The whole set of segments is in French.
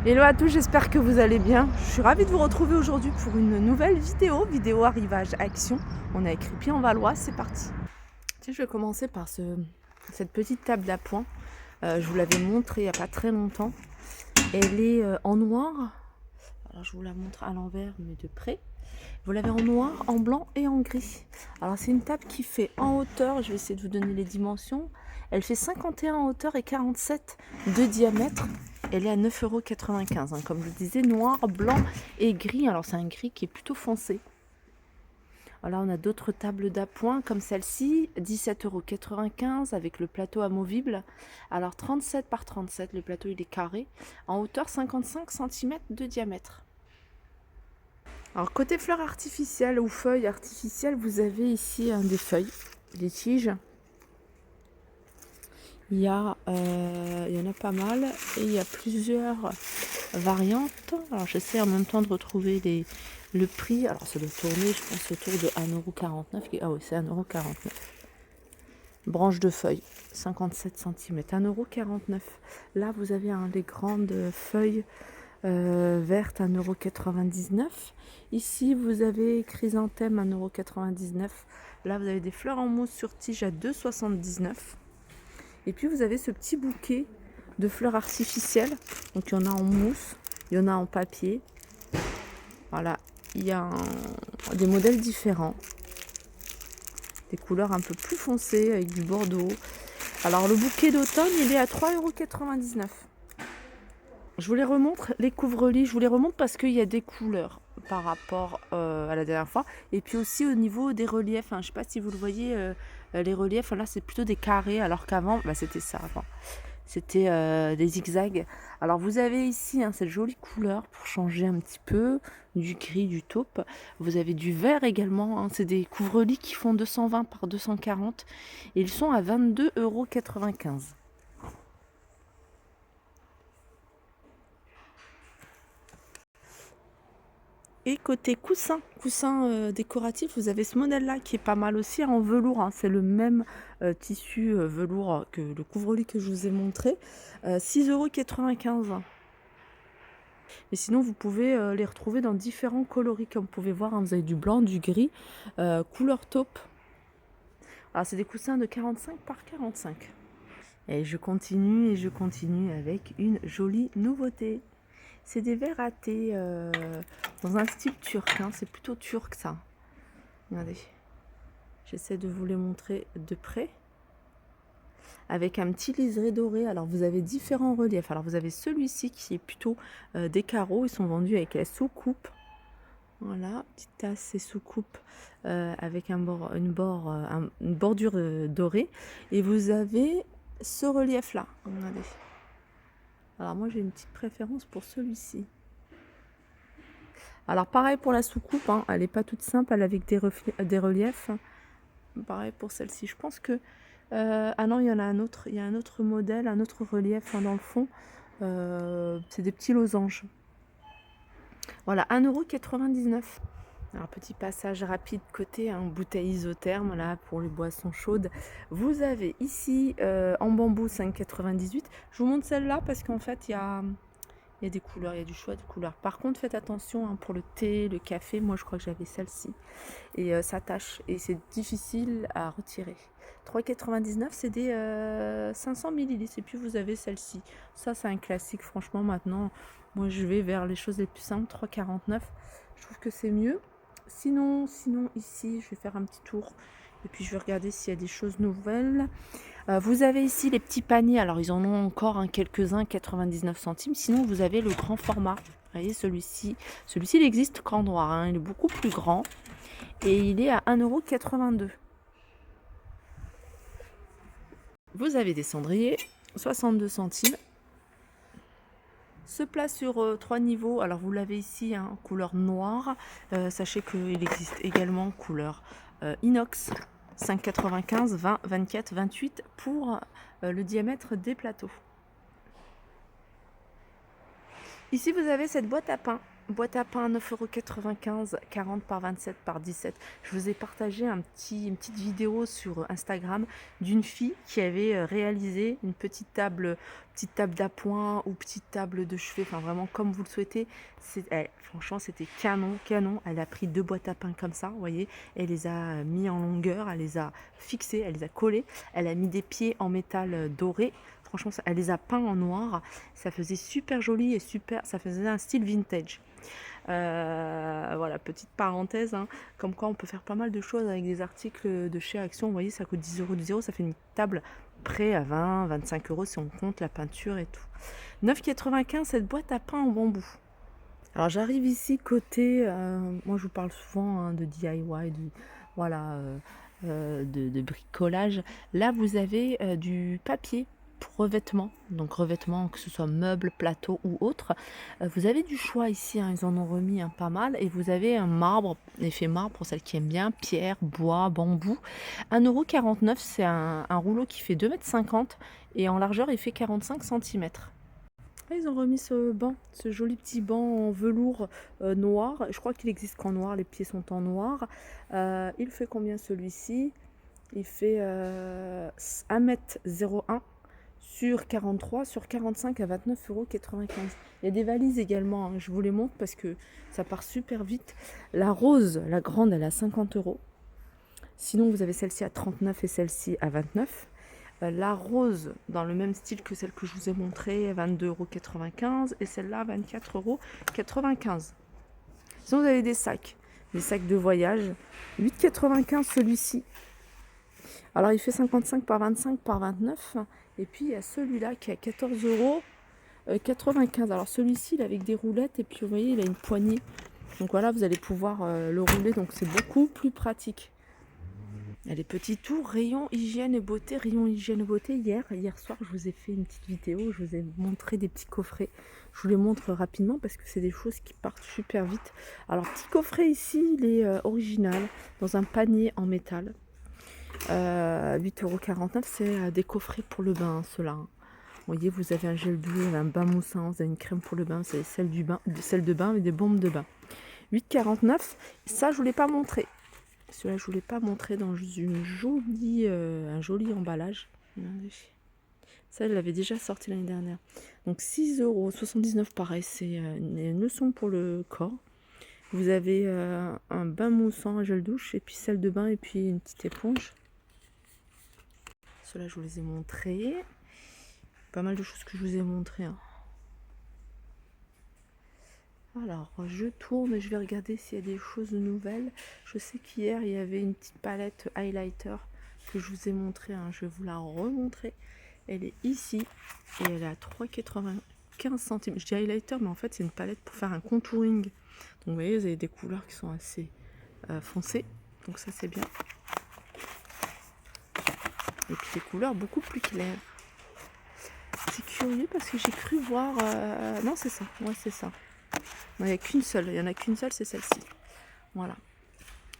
Hello à tous, j'espère que vous allez bien. Je suis ravie de vous retrouver aujourd'hui pour une nouvelle vidéo arrivage action. On a écrit pied en valois, c'est parti. Tiens, je vais commencer par cette petite table d'appoint. Je vous l'avais montrée il n'y a pas très longtemps. Elle est en noir. Alors je vous la montre à l'envers mais de près. Vous l'avez en noir, en blanc et en gris. Alors c'est une table qui fait en hauteur, je vais essayer de vous donner les dimensions. Elle fait 51 en hauteur et 47 de diamètre. Elle est à 9,95 €. Comme je vous disais, noir, blanc et gris. Alors c'est un gris qui est plutôt foncé. Alors on a d'autres tables d'appoint comme celle-ci, 17,95 € avec le plateau amovible. Alors 37 par 37, le plateau il est carré. En hauteur 55 cm de diamètre. Alors côté fleurs artificielles ou feuilles artificielles, vous avez ici des feuilles, des tiges. Il y en a pas mal et il y a plusieurs variantes. Alors j'essaie en même temps de retrouver le prix. Alors ça doit tourner, je pense, autour de 1,49 €. Ah oui, c'est 1,49 €. Branche de feuilles, 57 cm, 1,49 €. Là, vous avez les grandes feuilles verte 1,99 €. Ici vous avez chrysanthème 1,99 €. Là vous avez des fleurs en mousse sur tige à 2,79 €. Et puis vous avez ce petit bouquet de fleurs artificielles. Donc il y en a en mousse, il y en a en papier. Voilà, il y a des modèles différents, des couleurs un peu plus foncées avec du bordeaux. Alors le bouquet d'automne il est à 3,99 €. Je vous les remontre, les couvre-lits, je vous les remonte parce qu'il y a des couleurs par rapport à la dernière fois. Et puis aussi au niveau des reliefs, je ne sais pas si vous le voyez, les reliefs, là c'est plutôt des carrés, alors qu'avant, c'était ça avant. C'était des zigzags. Alors vous avez ici cette jolie couleur pour changer un petit peu, du gris, du taupe. Vous avez du vert également, c'est des couvre-lits qui font 220 par 240 et ils sont à 22,95 €. Et côté coussin décoratif, vous avez ce modèle-là qui est pas mal aussi en velours. C'est le même tissu velours que le couvre-lit que je vous ai montré. 6,95 €. Mais sinon, vous pouvez les retrouver dans différents coloris. Comme vous pouvez voir, vous avez du blanc, du gris, couleur taupe. Alors, c'est des coussins de 45 par 45. Et je continue avec une jolie nouveauté. C'est des verres à thé dans un style turc. C'est plutôt turc ça. Regardez. J'essaie de vous les montrer de près. Avec un petit liseré doré. Alors vous avez différents reliefs. Alors vous avez celui-ci qui est plutôt des carreaux. Ils sont vendus avec la soucoupe. Voilà, petite tasse et soucoupe avec une bordure dorée. Et vous avez ce relief-là. Regardez. Alors moi j'ai une petite préférence pour celui-ci. Alors pareil pour la soucoupe, elle n'est pas toute simple, elle est avec des reliefs. Pareil pour celle-ci. Je pense que... ah non, il y en a un autre. Il y a un autre modèle, un autre relief dans le fond. C'est des petits losanges. Voilà, 1,99 €. Alors petit passage rapide côté bouteille isotherme là pour les boissons chaudes. Vous avez ici en bambou 5,98 €. Je vous montre celle-là parce qu'en fait il y a des couleurs, il y a du choix de couleurs. Par contre faites attention pour le thé, le café. Moi je crois que j'avais celle-ci et ça tâche et c'est difficile à retirer. 3,99 €, c'est des 500 ml. Et puis vous avez celle-ci. Ça c'est un classique franchement. Maintenant moi je vais vers les choses les plus simples. 3,49 €. Je trouve que c'est mieux. Sinon ici je vais faire un petit tour et puis je vais regarder s'il y a des choses nouvelles. Vous avez ici les petits paniers. Alors ils en ont encore quelques-uns, 99 centimes. Sinon vous avez le grand format. Vous voyez celui-ci il existe qu'en noir, il est beaucoup plus grand et il est à 1,82 €. Vous avez des cendriers, 62 centimes. Se place sur 3 niveaux. Alors vous l'avez ici couleur noire. Sachez qu'il existe également couleur inox. 5,95, 20, 24, 28 pour le diamètre des plateaux. Ici vous avez cette boîte à pain. Boîte à pain 9,95 €, 40 par 27 par 17. Je vous ai partagé une petite vidéo sur Instagram d'une fille qui avait réalisé une petite table petite table d'appoint ou petite table de chevet, enfin vraiment comme vous le souhaitez. Franchement, c'était canon, canon. Elle a pris 2 boîtes à pain comme ça, vous voyez. Elle les a mis en longueur, elle les a fixées, elle les a collées. Elle a mis des pieds en métal doré. Franchement, elle les a peints en noir. Ça faisait super joli et super, ça faisait un style vintage. Voilà, petite parenthèse, hein, comme quoi on peut faire pas mal de choses avec des articles de chez Action. Vous voyez, ça coûte 10 euros, 10 euros, ça fait une table près à 20, 25 euros si on compte la peinture et tout. 9,95 cette boîte à pain en bambou. Alors j'arrive ici côté, moi je vous parle souvent hein, de DIY, voilà, de bricolage. Là vous avez du papier pour revêtement, donc revêtement que ce soit meuble, plateau ou autre. Vous avez du choix ici, hein, ils en ont remis pas mal, et vous avez un marbre, effet marbre pour celles qui aiment bien, pierre, bois, bambou. 1,49 €, c'est un rouleau qui fait 2,50 m et en largeur il fait 45 cm. Ils ont remis ce banc, ce joli petit banc en velours noir. Je crois qu'il existe qu'en noir, les pieds sont en noir. Il fait combien celui-ci? Il fait 1,01 m sur 43, sur 45 à 29,95 €. Il y a des valises également, hein. Je vous les montre parce que ça part super vite. La rose, la grande, elle est à 50 €. Sinon, vous avez celle-ci à 39 et celle-ci à 29. La rose, dans le même style que celle que je vous ai montrée, 22,95 € et celle-là, 24,95 €. Sinon, vous avez des sacs de voyage. 8,95 € celui-ci. Alors, il fait 55 par 25 par 29. Et puis, il y a celui-là qui est à 14,95 €. Alors, celui-ci, il est avec des roulettes et puis, vous voyez, il a une poignée. Donc, voilà, vous allez pouvoir le rouler. Donc, c'est beaucoup plus pratique. Il y a les petits tours, rayon hygiène et beauté. Rayon hygiène et beauté, hier soir, je vous ai fait une petite vidéo, je vous ai montré des petits coffrets. Je vous les montre rapidement parce que c'est des choses qui partent super vite. Alors, petit coffret ici, il est original, dans un panier en métal. 8,49 €, c'est des coffrets pour le bain, ceux-là. Hein. Vous voyez, vous avez un gel douche, un bain moussant, vous avez une crème pour le bain, c'est celle de bain et des bombes de bain. 8,49 €, ça, je ne vous l'ai pas montré. Celui-là, je ne vous l'ai pas montré dans un joli emballage. Ça, je l'avais déjà sorti l'année dernière. Donc 6,79 €, pareil, c'est une leçon pour le corps. Vous avez un bain moussant, un gel douche, et puis celle de bain, et puis une petite éponge. Ceux-là, je vous les ai montrés. Pas mal de choses que je vous ai montrées. Hein. Alors, je tourne, je vais regarder s'il y a des choses nouvelles. Je sais qu'hier, il y avait une petite palette highlighter que je vous ai montré. Hein. Je vais vous la remontrer. Elle est ici et elle est à 3,95 centimes. Je dis highlighter, mais en fait, c'est une palette pour faire un contouring. Donc, vous voyez, vous avez des couleurs qui sont assez foncées. Donc, ça, c'est bien. Et puis, des couleurs beaucoup plus claires. C'est curieux parce que j'ai cru voir... Non, c'est ça. Ouais, c'est ça. Non, il n'y a qu'une seule. Il n'y en a qu'une seule, c'est celle-ci. Voilà.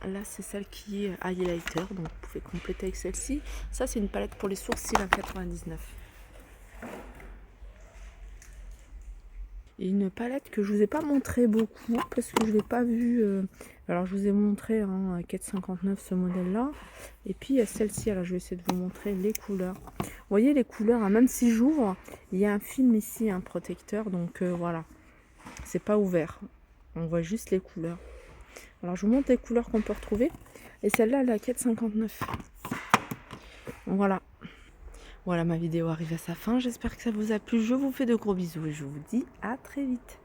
Là, c'est celle qui est highlighter. Donc, vous pouvez compléter avec celle-ci. Ça, c'est une palette pour les sourcils à 99. Et une palette que je ne vous ai pas montré beaucoup parce que je ne l'ai pas vue. Alors, je vous ai montré à 4,59 ce modèle-là. Et puis, il y a celle-ci. Alors, je vais essayer de vous montrer les couleurs. Vous voyez les couleurs, hein, même si j'ouvre, il y a un film ici, un protecteur. Donc, voilà. C'est pas ouvert. On voit juste les couleurs. Alors, je vous montre les couleurs qu'on peut retrouver. Et celle-là, elle est à 4,59. Voilà. Voilà, ma vidéo arrive à sa fin. J'espère que ça vous a plu. Je vous fais de gros bisous et je vous dis à très vite.